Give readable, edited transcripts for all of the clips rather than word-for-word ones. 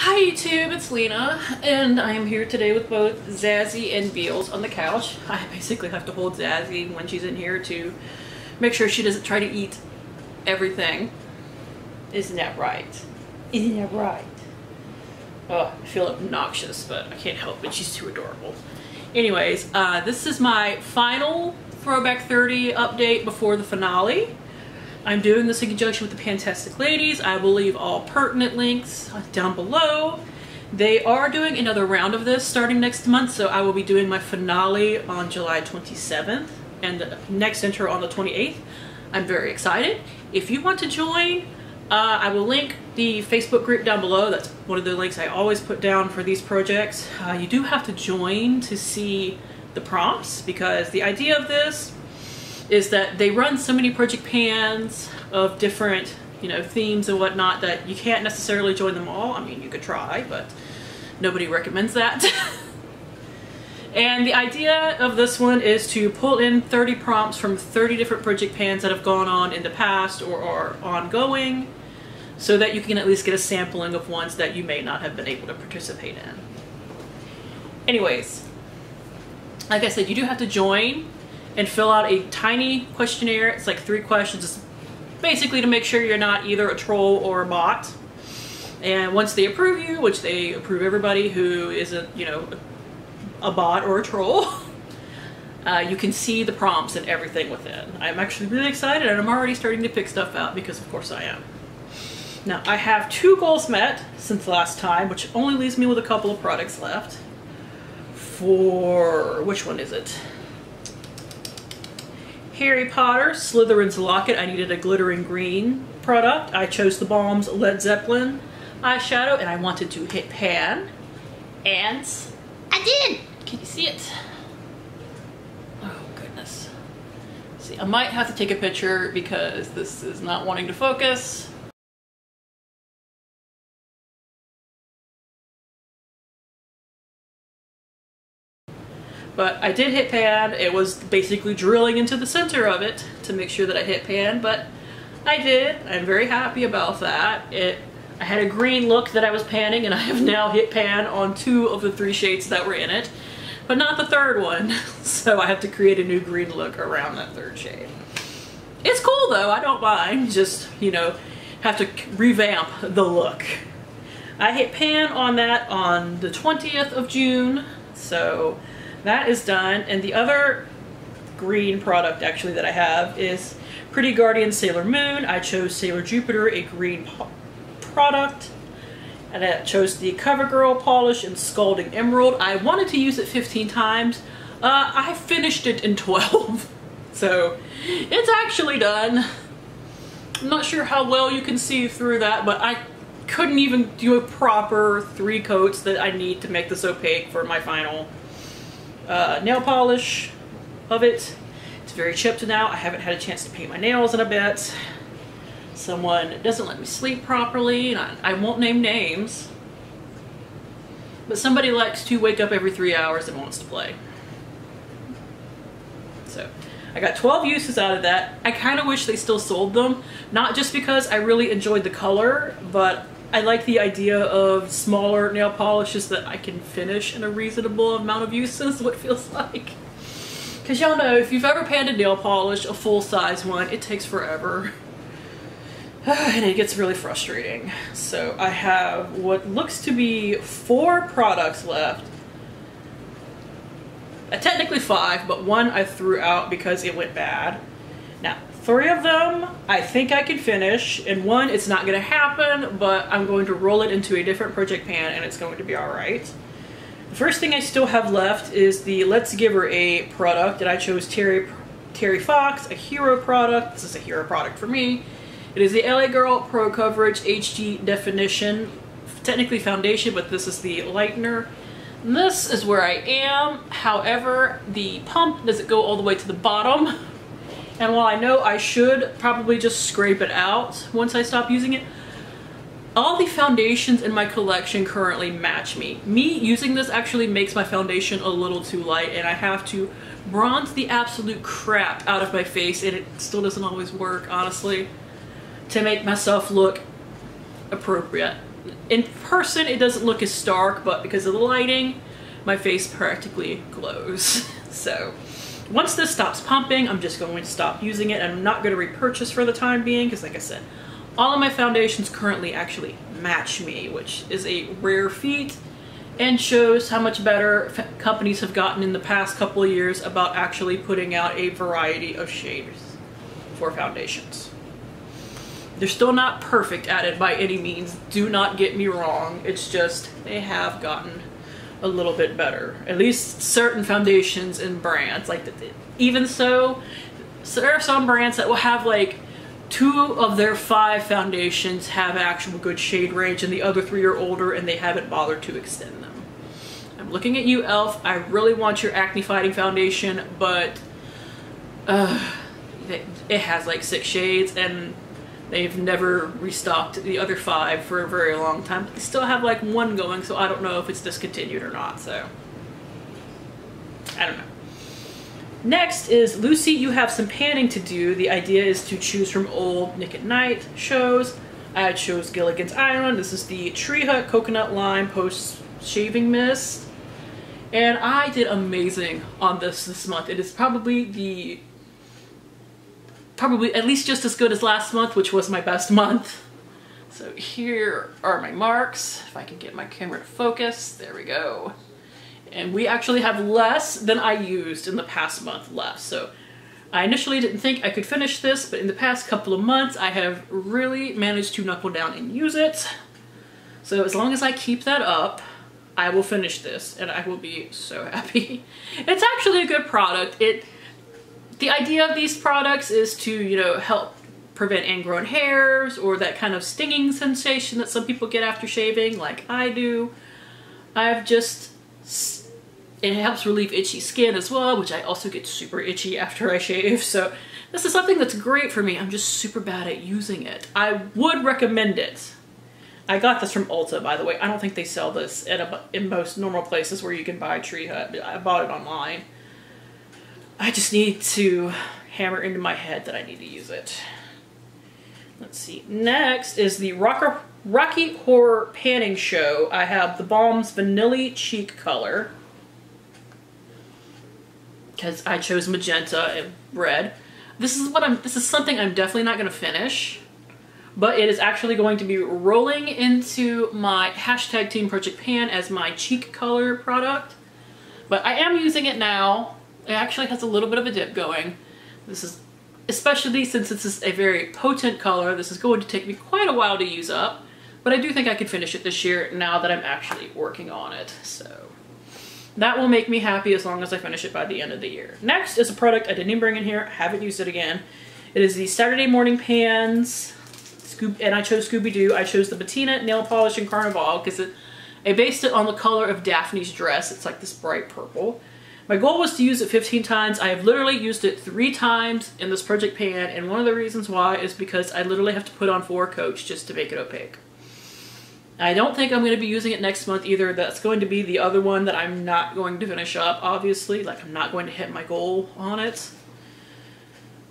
Hi YouTube, it's Lena, and I am here today with both Zazzy and Beals on the couch. I basically have to hold Zazzy when she's in here to make sure she doesn't try to eat everything. Isn't that right? Isn't that right? Oh, I feel obnoxious, but I can't help it. She's too adorable. Anyways, this is my final Throwback 30 update before the finale. I'm doing this in conjunction with the Fantastic Ladies. I will leave all pertinent links down below. They are doing another round of this starting next month, so I will be doing my finale on July 27th and the next intro on the 28th. I'm very excited. If you want to join, I will link the Facebook group down below. That's one of the links I always put down for these projects. You do have to join to see the prompts, because the idea of this is that they run so many project pans of different, themes and whatnot that you can't necessarily join them all. I mean, you could try, but nobody recommends that. And the idea of this one is to pull in 30 prompts from 30 different project pans that have gone on in the past or are ongoing, so that you can at least get a sampling of ones that you may not have been able to participate in. Anyways, like I said, you do have to join and fill out a tiny questionnaire. It's like 3 questions. It's basically to make sure you're not either a troll or a bot. And once they approve you, which they approve everybody who isn't, a bot or a troll, you can see the prompts and everything within. I'm actually really excited, and I'm already starting to pick stuff out because of course I am. Now, I have 2 goals met since last time, which only leaves me with a couple of products left. For, which one is it? Harry Potter, Slytherin's Locket. I needed a glittering green product. I chose the Balm's Led Zeppelin eyeshadow, and I wanted to hit pan. And I did! Can you see it? Oh, goodness. See, I might have to take a picture because this is not wanting to focus. But I did hit pan. It was basically drilling into the center of it to make sure that I hit pan, but I did. I'm very happy about that. I had a green look that I was panning, and I have now hit pan on 2 of the 3 shades that were in it, but not the 3rd one. So I have to create a new green look around that 3rd shade. It's cool though, I don't mind. Just, have to revamp the look. I hit pan on that on the 20th of June, so that is done. And the other green product actually that I have is Pretty Guardian Sailor Moon. I chose Sailor Jupiter, a green product, and I chose the CoverGirl Polish in Scalding Emerald. I wanted to use it 15 times. I finished it in 12. So it's actually done. I'm not sure how well you can see through that, but I couldn't even do a proper 3 coats that I need to make this opaque for my final nail polish of it. It's very chipped now. I haven't had a chance to paint my nails in a bit. Someone doesn't let me sleep properly, and I won't name names, but somebody likes to wake up every 3 hours and wants to play. So I got 12 uses out of that. I kind of wish they still sold them, not just because I really enjoyed the color, but I like the idea of smaller nail polishes that I can finish in a reasonable amount of uses, what it feels like. Because y'all know, if you've ever panned a nail polish, a full-size one, it takes forever. And it gets really frustrating. So I have what looks to be 4 products left. Technically 5, but 1 I threw out because it went bad. Now, 3 of them I think I can finish, and 1 it's not going to happen, but I'm going to roll it into a different project pan and it's going to be alright. The first thing I still have left is the Let's Give Her A product, and I chose Terry Fox, a hero product. This is a hero product for me. It is the LA Girl Pro Coverage HD Definition, technically foundation, but this is the lightener. And this is where I am. However, the pump doesn't go all the way to the bottom. And while I know I should probably just scrape it out once I stop using it, all the foundations in my collection currently match me. Me using this actually makes my foundation a little too light, and I have to bronze the absolute crap out of my face, and it still doesn't always work, honestly, to make myself look appropriate. in person it doesn't look as stark, but because of the lighting, my face practically glows. So once this stops pumping, I'm just going to stop using it. I'm not going to repurchase for the time being because, like I said, all of my foundations currently actually match me, which is a rare feat and shows how much better companies have gotten in the past couple of years about actually putting out a variety of shades for foundations. They're still not perfect at it by any means, do not get me wrong. It's just they have gotten a little bit better. At least certain foundations and brands. Like, even so there are some brands that will have like 2 of their 5 foundations have actual good shade range and the other 3 are older and they haven't bothered to extend them. I'm looking at you, e.l.f. I really want your acne fighting foundation, but it has like 6 shades and they've never restocked the other 5 for a very long time. They still have like 1 going, so I don't know if it's discontinued or not, so I don't know. Next is Lucy, you have some panning to do. The idea is to choose from old Nick at Night shows. I chose Gilligan's Island. This is the Tree Hut Coconut Lime Post Shaving Mist. And I did amazing on this month. It is probably at least just as good as last month, which was my best month. So here are my marks. If I can get my camera to focus, there we go. And we actually have less than I used in the past month left. So I initially didn't think I could finish this, but in the past couple of months, I have really managed to knuckle down and use it. So as long as I keep that up, I will finish this and I will be so happy. It's actually a good product. The idea of these products is to, you know, help prevent ingrown hairs or that kind of stinging sensation that some people get after shaving, like I do. It helps relieve itchy skin as well, which I also get super itchy after I shave. So this is something that's great for me. I'm just super bad at using it. I would recommend it. I got this from Ulta, by the way. I don't think they sell this in most normal places where you can buy Tree Hut. I bought it online. I just need to hammer into my head that I need to use it. Let's see. Next is the Rocky Horror Panning Show. I have the Balm's Vanilla Cheek color, because I chose magenta and red. This is something I'm definitely not going to finish, but it is actually going to be rolling into my hashtag Team Project Pan as my cheek color product. But I am using it now. It actually has a little bit of a dip going. This is, especially since this is a very potent color, this is going to take me quite a while to use up, but I do think I can finish it this year now that I'm actually working on it. So that will make me happy as long as I finish it by the end of the year. Next is a product I didn't even bring in here. I haven't used it again. It is the Saturday Morning Pans, and I chose Scooby-Doo. I chose the Patina Nail Polish in Carnival because I based it on the color of Daphne's dress. It's like this bright purple. My goal was to use it 15 times. I have literally used it 3 times in this Project Pan, and one of the reasons why is because I literally have to put on 4 coats just to make it opaque. I don't think I'm going to be using it next month either. That's going to be the other one that I'm not going to finish up, obviously. Like, I'm not going to hit my goal on it.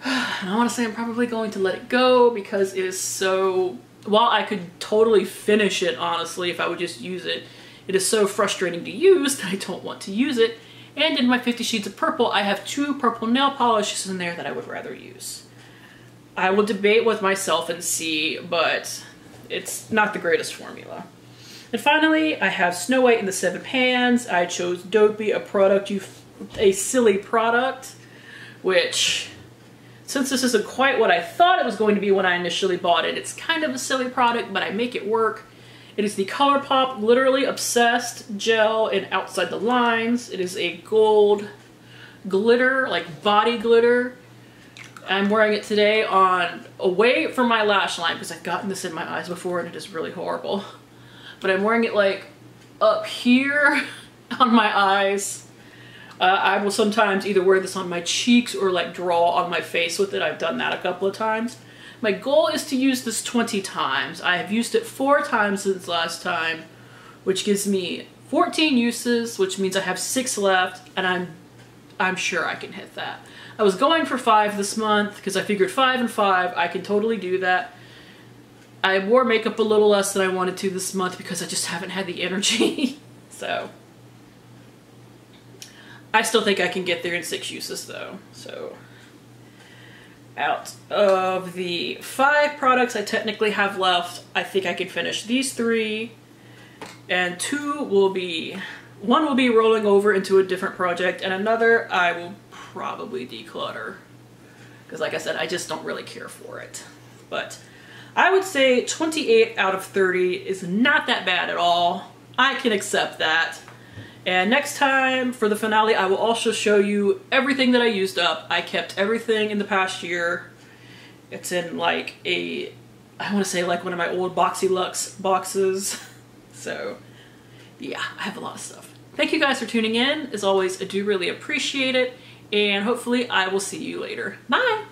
And I want to say I'm probably going to let it go because it is so... While I could totally finish it, honestly, if I would just use it, it is so frustrating to use that I don't want to use it. And in my 50 Shades of Purple, I have 2 purple nail polishes in there that I would rather use. I will debate with myself and see, but it's not the greatest formula. And finally, I have Snow White in the 7 Pans. I chose Dopey, a silly product, which, since this isn't quite what I thought it was going to be when I initially bought it, it's kind of a silly product, but I make it work. It is the ColourPop Literally Obsessed Gel in Outside the Lines. It is a gold glitter, like body glitter. I'm wearing it today away from my lash line because I've gotten this in my eyes before and it is really horrible. But I'm wearing it like up here on my eyes. I will sometimes either wear this on my cheeks or like draw on my face with it. I've done that a couple of times. My goal is to use this 20 times. I have used it 4 times since last time, which gives me 14 uses, which means I have 6 left, and I'm sure I can hit that. I was going for 5 this month because I figured 5 and 5, I can totally do that. I wore makeup a little less than I wanted to this month because I just haven't had the energy. So I still think I can get there in 6 uses though. So out of the 5 products I technically have left, I think I can finish these 3, and 1 will be rolling over into a different project, and another I will probably declutter. Because like I said, I just don't really care for it. But I would say 28 out of 30 is not that bad at all. I can accept that. And next time for the finale, I will also show you everything that I used up. I kept everything in the past year. It's in like I want to say like one of my old Boxy Luxe boxes. So yeah, I have a lot of stuff. Thank you guys for tuning in. As always, I do really appreciate it. And hopefully I will see you later. Bye!